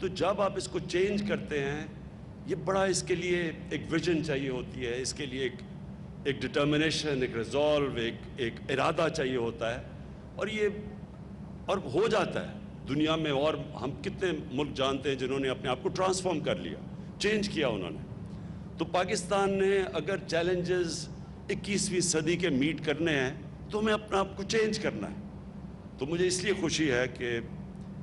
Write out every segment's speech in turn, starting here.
تو جب آپ اس کو چینج کرتے ہیں، یہ بڑا اس کے لیے ایک ویژن چاہیے ہوتی ہے، اس کے لیے ایک ڈٹرمنیشن، ایک ریزولو، ایک ارادہ چاہیے ہوتا ہے، اور ہو جاتا ہے دنیا میں۔ اور ہم کتنے ملک جانتے ہیں جنہوں نے اپنے آپ کو ٹرانسفارم کر لیا، چینج کیا انہوں نے۔ تو پاکستان نے اگر چیلنجز 21ویں صدی کے میٹ کرنے ہیں تو ہمیں اپنا آپ کو چینج کرنا ہے۔ تو مجھے اس لیے خوشی ہے کہ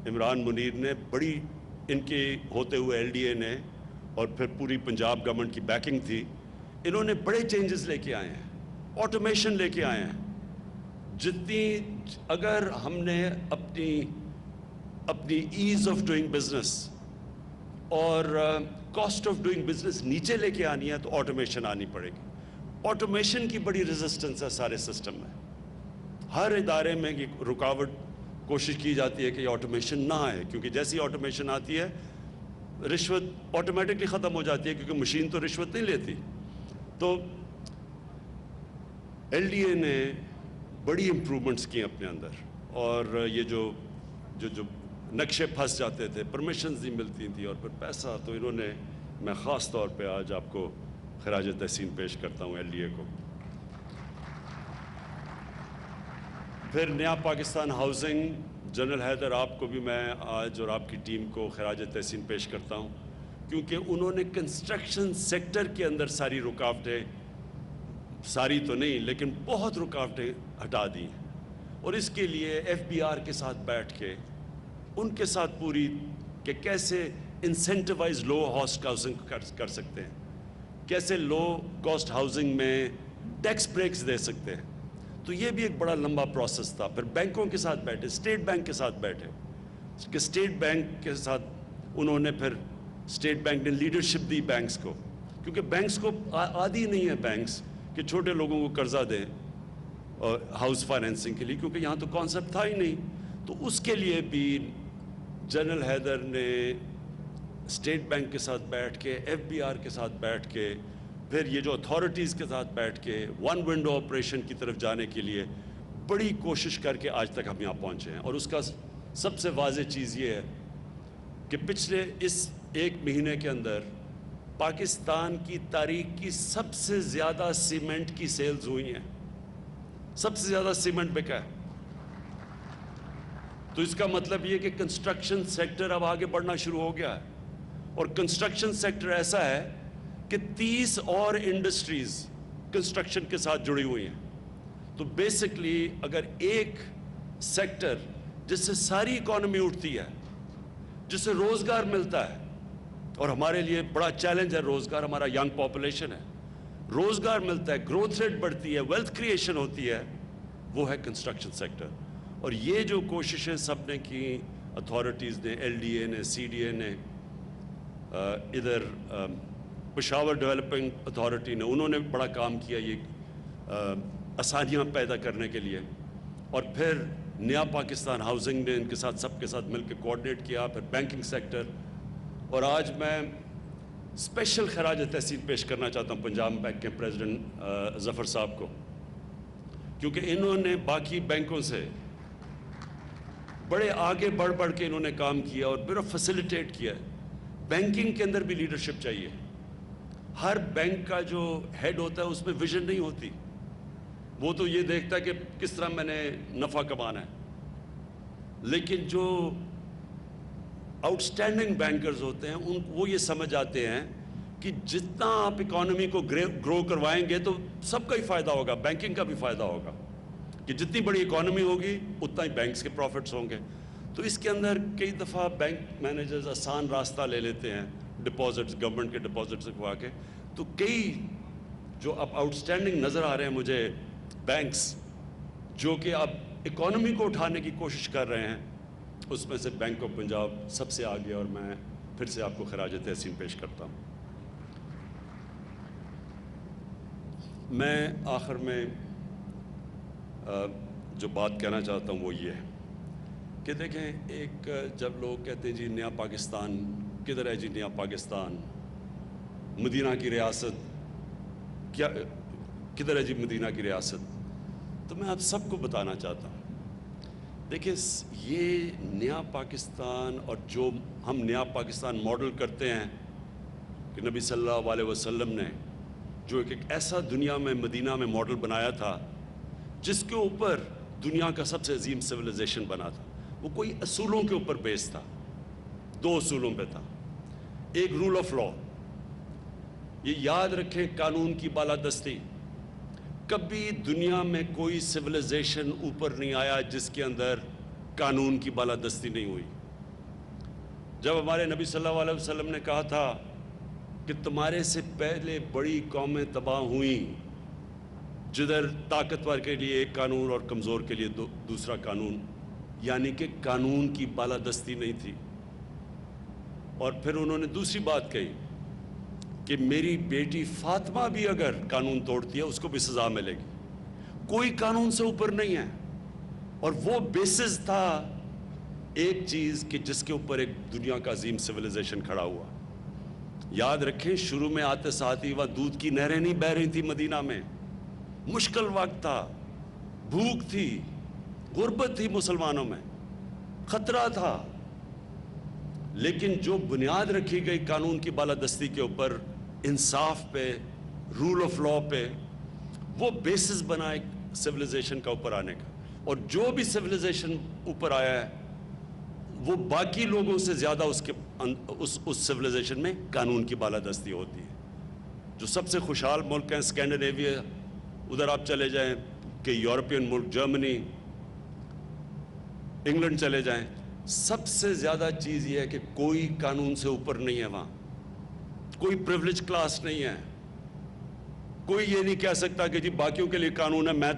عمران منیر نے بڑی، ان کے ہوتے ہوئے ایل ڈی اے نے اور پھر پوری پنجاب گورنمنٹ کی بیکنگ تھی، انہوں نے بڑے چینجز لے کے آئے ہیں، آٹومیشن لے کے آئے ہیں۔ اگر ہم نے اپنی ایز آف ڈوئنگ بزنس اور کاسٹ آف ڈوئنگ بزنس نیچے لے کے آنی ہے تو آٹومیشن آنی پڑے گی۔ آٹومیشن کی بڑی ریزسٹنس ہے سارے سسٹم میں، ہر ادارے میں یہ رکاوٹ کوشش کی جاتی ہے کہ یہ آٹومیشن نہ آئے، کیونکہ جیسی آٹومیشن آتی ہے رشوت آٹومیٹکلی ختم ہو جاتی ہے، کیونکہ مشین تو رشوت نہیں لیتی۔ تو ایل ڈی اے نے بڑی امپرومنٹس کی اپنے اندر، اور یہ جو نقشے پھنس جاتے تھے، پرمیشنز نہیں ملتی تھیں اور پھر پیسہ، تو انہوں نے، میں خاص طور پہ آج آپ کو خراج تحسین پیش کرتا ہوں ایل ڈی اے کو۔ پھر نیا پاکستان ہاؤسنگ، جنرل حیدر، آپ کو بھی میں آج اور آپ کی ٹیم کو خراج تحسین پیش کرتا ہوں، کیونکہ انہوں نے کنسٹرکشن سیکٹر کے اندر ساری رکاوٹیں، ساری تو نہیں لیکن بہت رکاوٹیں ہٹا دی ہیں، اور اس کے لیے ایف بی آر کے ساتھ بیٹھ کے ان کے ساتھ پوری کہ کیسے انسینٹیوائز لو کاسٹ ہاؤسنگ کر سکتے ہیں، کیسے لو کاسٹ ہاؤسنگ میں ٹیکس بریکس دے سکتے ہیں۔ تو یہ بھی ایک بڑا لمبا پروسیس تھا۔ پھر بینکوں کے ساتھ بیٹھے، اسٹیٹ بینک کے ساتھ بیٹھے کہ اسٹیٹ بینک کے ساتھ انہوں نے، پھر اسٹیٹ بینک نے لیڈرشپ دی بینکس کو، کیونکہ بینکس کو عادی نہیں ہے بینکس کہ چھوٹے لوگوں کو قرضہ دیں ہاؤس فائنینسنگ کے لیے، کیونکہ یہاں تو کانسیپٹ تھا ہی نہیں۔ تو اس کے لیے بھی جنرل حیدر نے اسٹیٹ بینک کے ساتھ بیٹھ کے، ایف بی آر کے ساتھ بیٹھ کے، پھر یہ جو اتھارٹیز کے ساتھ بیٹھ کے ون ونڈو آپریشن کی طرف جانے کے لیے بڑی کوشش کر کے آج تک ہم یہاں پہنچے ہیں۔ اور اس کا سب سے واضح چیز یہ ہے کہ پچھلے اس ایک مہینے کے اندر پاکستان کی تاریخ کی سب سے زیادہ سیمنٹ کی سیلز ہوئی ہیں، سب سے زیادہ سیمنٹ بکا ہے۔ تو اس کا مطلب یہ کہ کنسٹرکشن سیکٹر اب آگے بڑھنا شروع ہو گیا ہے، اور کنسٹرکشن سیکٹر ایسا ہے کہ 30 اور انڈسٹریز کنسٹرکشن کے ساتھ جڑی ہوئی ہیں۔ تو بیسکلی اگر ایک سیکٹر جس سے ساری اکانومی اٹھتی ہے، جس سے روزگار ملتا ہے، اور ہمارے لیے بڑا چیلنج ہے روزگار، ہمارا ینگ پاپولیشن ہے، روزگار ملتا ہے، گروتھ ریٹ بڑھتی ہے، ویلتھ کریشن ہوتی ہے، وہ ہے کنسٹرکشن سیکٹر۔ اور یہ جو کوششیں سب نے کی، اتھارٹیز نے، ایل ڈی اے نے، سی ڈی اے نے، ادھر پشاور ڈیولپنگ اتھارٹی نے، انہوں نے بڑا کام کیا یہ آسانیاں پیدا کرنے کے لیے۔ اور پھر نیا پاکستان ہاؤسنگ نے ان کے ساتھ، سب کے ساتھ مل کے کوآرڈینیٹ کیا، پھر بینکنگ سیکٹر۔ اور آج میں اسپیشل خراج تحسین پیش کرنا چاہتا ہوں پنجاب بینک کے پریزیڈنٹ ظفر صاحب کو، کیونکہ انہوں نے باقی بینکوں سے بڑے آگے بڑھ کے انہوں نے کام کیا اور بڑا فیسیلیٹیٹ کیا۔ بینکنگ کے اندر بھی لیڈرشپ چاہیے۔ ہر بینک کا جو ہیڈ ہوتا ہے اس میں ویژن نہیں ہوتی، وہ تو یہ دیکھتا ہے کہ کس طرح میں نے نفع کمانا ہے، لیکن جو آؤٹ اسٹینڈنگ بینکرز ہوتے ہیں وہ یہ سمجھ آتے ہیں کہ جتنا آپ اکانومی کو گرو کروائیں گے تو سب کا ہی فائدہ ہوگا، بینکنگ کا بھی فائدہ ہوگا، کہ جتنی بڑی اکانومی ہوگی اتنا ہی بینکس کے پروفٹس ہوں گے۔ تو اس کے اندر کئی دفعہ بینک مینیجرز آسان راستہ لے لیتے ہیں، ڈپازٹس، گورنمنٹ کے ڈپازٹس رکھوا کے۔ تو کئی جو اب آؤٹ اسٹینڈنگ نظر آ رہے ہیں مجھے بینکس، جو کہ اب اکانومی کو اٹھانے کی کوشش کر رہے ہیں، اس میں سے بینک آف پنجاب سب سے آگے، اور میں پھر سے آپ کو خراج تحسین پیش کرتا ہوں۔ میں آخر میں جو بات کہنا چاہتا ہوں وہ یہ ہے کہ دیکھیں، ایک جب لوگ کہتے ہیں جی نیا پاکستان کدھر ہے، جی نیا پاکستان، مدینہ کی ریاست کیا کدھر ہے جی مدینہ کی ریاست، تو میں آپ سب کو بتانا چاہتا ہوں دیکھیں یہ نیا پاکستان اور جو ہم نیا پاکستان ماڈل کرتے ہیں کہ نبی صلی اللہ علیہ وسلم نے جو ایک ایسا دنیا میں مدینہ میں ماڈل بنایا تھا جس کے اوپر دنیا کا سب سے عظیم سویلائزیشن بنا تھا، وہ کوئی اصولوں کے اوپر بیس تھا، 2 اصولوں پہ تھا۔ ایک رول آف لا، یہ یاد رکھیں قانون کی بالادستی۔ کبھی دنیا میں کوئی سویلائزیشن اوپر نہیں آیا جس کے اندر قانون کی بالادستی نہیں ہوئی۔ جب ہمارے نبی صلی اللہ علیہ وسلم نے کہا تھا کہ تمہارے سے پہلے بڑی قومیں تباہ ہوئیں جدھر طاقتور کے لیے ایک قانون اور کمزور کے لیے دوسرا قانون، یعنی کہ قانون کی بالادستی نہیں تھی۔ اور پھر انہوں نے دوسری بات کہی کہ میری بیٹی فاطمہ بھی اگر قانون توڑتی ہے اس کو بھی سزا ملے گی، کوئی قانون سے اوپر نہیں ہے۔ اور وہ بیسس تھا ایک چیز کہ جس کے اوپر ایک دنیا کا عظیم سویلائزیشن کھڑا ہوا۔ یاد رکھیں شروع میں آتے ساتھ ہی وہاں دودھ کی نہریں نہیں بہہ رہی تھی مدینہ میں، مشکل وقت تھا، بھوک تھی، غربت تھی مسلمانوں میں، خطرہ تھا، لیکن جو بنیاد رکھی گئی قانون کی بالادستی کے اوپر، انصاف پہ، رول آف لا پہ، وہ بیسس بنا ایک سویلائزیشن کا اوپر آنے کا۔ اور جو بھی سویلائزیشن اوپر آیا ہے وہ باقی لوگوں سے زیادہ اس سویلائزیشن میں قانون کی بالادستی ہوتی ہے۔ جو سب سے خوشحال ملک ہیں اسکینڈینیویا، ادھر آپ چلے جائیں کہ یورپین ملک، جرمنی، انگلینڈ چلے جائیں، سب سے زیادہ چیز یہ ہے کہ کوئی قانون سے اوپر نہیں ہے، وہاں کوئی پریولیج کلاس نہیں ہے، کوئی یہ نہیں کہہ سکتا کہ جی باقیوں کے لیے قانون ہے، میں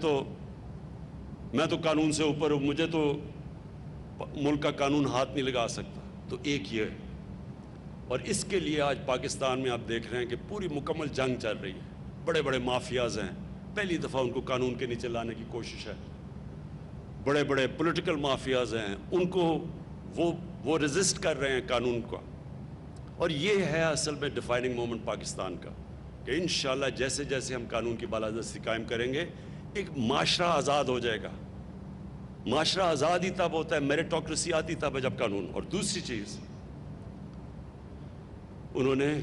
تو قانون سے اوپر ہوں، مجھے تو ملک کا قانون ہاتھ نہیں لگا سکتا۔ تو ایک یہ ہے، اور اس کے لیے آج پاکستان میں آپ دیکھ رہے ہیں کہ پوری مکمل جنگ چل رہی ہے، بڑے بڑے مافیاز ہیں، پہلی دفعہ ان کو قانون کے نیچے لانے کی کوشش ہے، بڑے بڑے پولیٹیکل مافیاز ہیں، ان کو وہ ریزسٹ کر رہے ہیں قانون کا۔ اور یہ ہے اصل میں ڈیفائننگ مومنٹ پاکستان کا کہ انشاءاللہ جیسے جیسے ہم قانون کی بالادستی قائم کریں گے ایک معاشرہ آزاد ہو جائے گا۔ معاشرہ آزاد ہی تب ہوتا ہے، میریٹوکریسی آتی تب ہے جب قانون۔ اور دوسری چیز، انہوں نے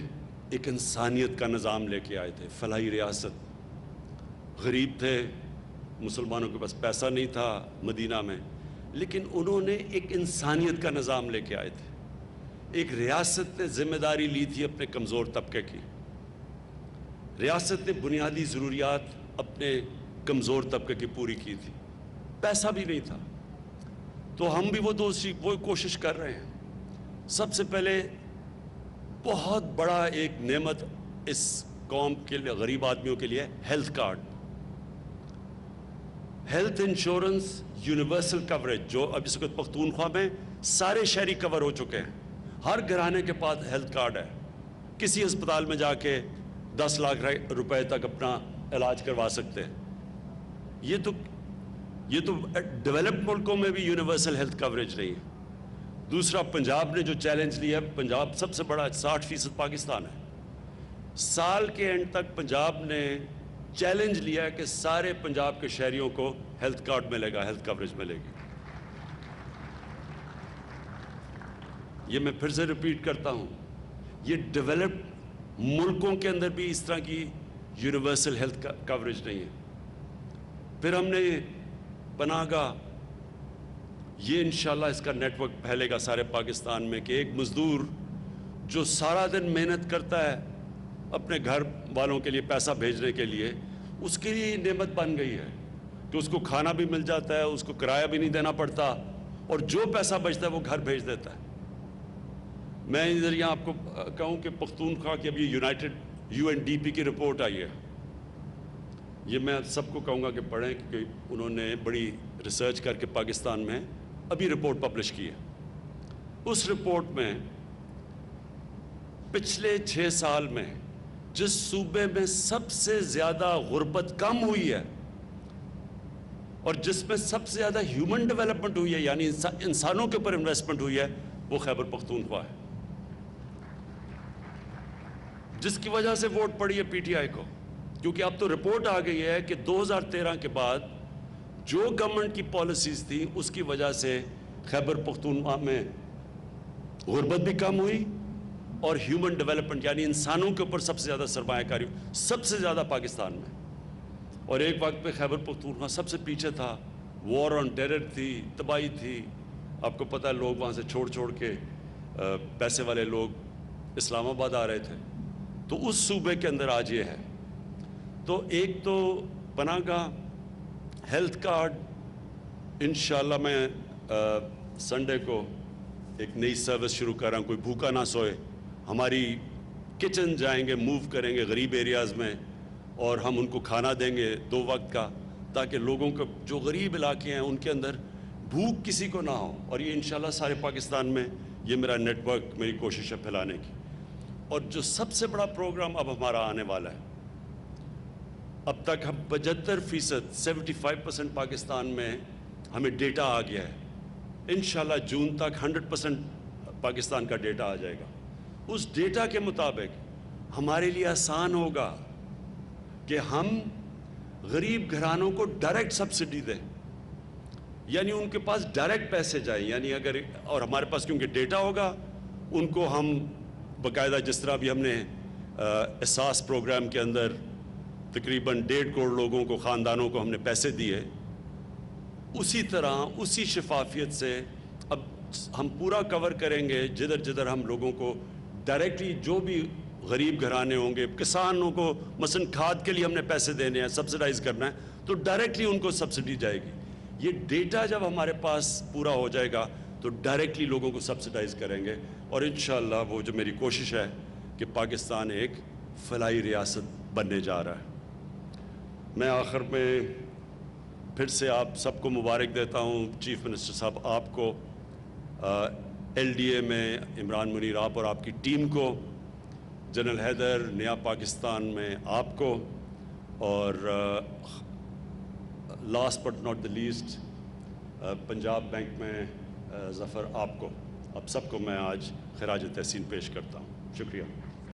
ایک انسانیت کا نظام لے کے آئے تھے، فلاحی ریاست، غریب تھے، مسلمانوں کے پاس پیسہ نہیں تھا مدینہ میں، لیکن انہوں نے ایک انسانیت کا نظام لے کے آئے تھے۔ ایک ریاست نے ذمہ داری لی تھی اپنے کمزور طبقے کی، ریاست نے بنیادی ضروریات اپنے کمزور طبقے کی پوری کی تھی، پیسہ بھی نہیں تھا۔ تو ہم بھی وہ کوشش کر رہے ہیں۔ سب سے پہلے بہت بڑا ایک نعمت اس قوم کے لیے، غریب آدمیوں کے لیے، health card, health insurance, universal coverage, جو اب اس وقت پختونخوا میں سارے شہری کور ہو چکے ہیں، ہر گھرانے کے پاس ہیلتھ کارڈ ہے، کسی اسپتال میں جا کے 10 لاکھ روپے تک اپنا علاج کروا سکتے ہیں۔ یہ تو ڈیولپڈ ملکوں میں بھی یونیورسل ہیلتھ کوریج نہیں ہے۔ دوسرا، پنجاب نے جو چیلنج لیا ہے، پنجاب سب سے بڑا 60% پاکستان ہے، سال کے اینڈ تک پنجاب نے چیلنج لیا ہے کہ سارے پنجاب کے شہریوں کو ہیلتھ کارڈ ملے گا، ہیلتھ کوریج ملے گی۔ یہ میں پھر سے ریپیٹ کرتا ہوں، یہ ڈیولپڈ ملکوں کے اندر بھی اس طرح کی یونیورسل ہیلتھ کوریج نہیں ہے۔ پھر ہم نے پناہ گاہ، یہ انشاءاللہ اس کا نیٹ ورک پھیلے گا سارے پاکستان میں کہ ایک مزدور جو سارا دن محنت کرتا ہے اپنے گھر والوں کے لیے پیسہ بھیجنے کے لیے، اس کے لیے نعمت بن گئی ہے کہ اس کو کھانا بھی مل جاتا ہے، اس کو کرایہ بھی نہیں دینا پڑتا، اور جو پیسہ بچتا ہے وہ گھر بھیج دیتا ہے۔ میں ادھر یہاں آپ کو کہوں کہ پختونخوا کی اب یہ UNDP کی رپورٹ آئی ہے، یہ میں سب کو کہوں گا کہ پڑھیں کیونکہ انہوں نے بڑی ریسرچ کر کے پاکستان میں ابھی رپورٹ پبلش کی ہے۔ اس رپورٹ میں پچھلے 6 سال میں جس صوبے میں سب سے زیادہ غربت کم ہوئی ہے اور جس میں سب سے زیادہ ہیومن ڈیولپمنٹ ہوئی ہے، یعنی انسانوں کے اوپر انویسٹمنٹ ہوئی ہے، وہ خیبر پختونخوا ہے، جس کی وجہ سے ووٹ پڑی ہے PTI کو۔ کیونکہ اب تو رپورٹ آ گئی ہے کہ 2013 کے بعد جو گورنمنٹ کی پالیسیز تھی اس کی وجہ سے خیبر پختونخوا میں غربت بھی کم ہوئی اور ہیومن ڈیولپمنٹ یعنی انسانوں کے اوپر سب سے زیادہ سرمایہ کاری سب سے زیادہ پاکستان میں. اور ایک وقت پہ خیبر پختونخوا سب سے پیچھے تھا, وار آن ٹیرر تھی, تباہی تھی. آپ کو پتہ ہے لوگ وہاں سے چھوڑ کے پیسے والے لوگ اسلام آباد آ رہے تھے. تو اس صوبے کے اندر آج یہ ہے. تو ایک تو پناہ گاہ, ہیلتھ کارڈ, انشاءاللہ میں سنڈے کو ایک نئی سروس شروع کر رہا ہوں, کوئی بھوکا نہ سوئے. ہماری کچن جائیں گے, موو کریں گے غریب ایریاز میں اور ہم ان کو کھانا دیں گے 2 وقت کا, تاکہ لوگوں کو جو غریب علاقے ہیں ان کے اندر بھوک کسی کو نہ ہو. اور یہ انشاءاللہ سارے پاکستان میں یہ میرا نیٹ ورک, میری کوشش ہے پھیلانے کی. اور جو سب سے بڑا پروگرام اب ہمارا آنے والا ہے, اب تک ہم 75% 75% پاکستان میں ہمیں ڈیٹا آ گیا ہے. انشاءاللہ جون تک 100% پاکستان کا ڈیٹا آ جائے گا. اس ڈیٹا کے مطابق ہمارے لیے آسان ہوگا کہ ہم غریب گھرانوں کو ڈائریکٹ سبسڈی دیں, یعنی ان کے پاس ڈائریکٹ پیسے جائیں. یعنی اگر, اور ہمارے پاس کیونکہ ڈیٹا ہوگا, ان کو ہم باقاعدہ جس طرح بھی ہم نے احساس پروگرام کے اندر تقریباً 1.5 کروڑ لوگوں کو, خاندانوں کو ہم نے پیسے دیے, اسی طرح اسی شفافیت سے اب ہم پورا کور کریں گے. جدھر جدھر ہم لوگوں کو ڈائریکٹلی, جو بھی غریب گھرانے ہوں گے, کسانوں کو مثلا کھاد کے لیے ہم نے پیسے دینے ہیں, سبسڈائز کرنا ہے, تو ڈائریکٹلی ان کو سبسڈی جائے گی. یہ ڈیٹا جب ہمارے پاس پورا ہو جائے گا تو ڈائریکٹلی لوگوں کو سبسڈائز کریں گے. اور انشاءاللہ وہ جو میری کوشش ہے کہ پاکستان ایک فلاحی ریاست بننے جا رہا ہے. میں آخر میں پھر سے آپ سب کو مبارک دیتا ہوں. چیف منسٹر صاحب آپ کو, ایل ڈی اے میں عمران منیر آپ اور آپ کی ٹیم کو, جنرل حیدر نیا پاکستان میں آپ کو, اور last but not the least Punjab bank میں ظفر آپ کو, اب سب کو میں آج خراج تحسین پیش کرتا ہوں. شکریہ.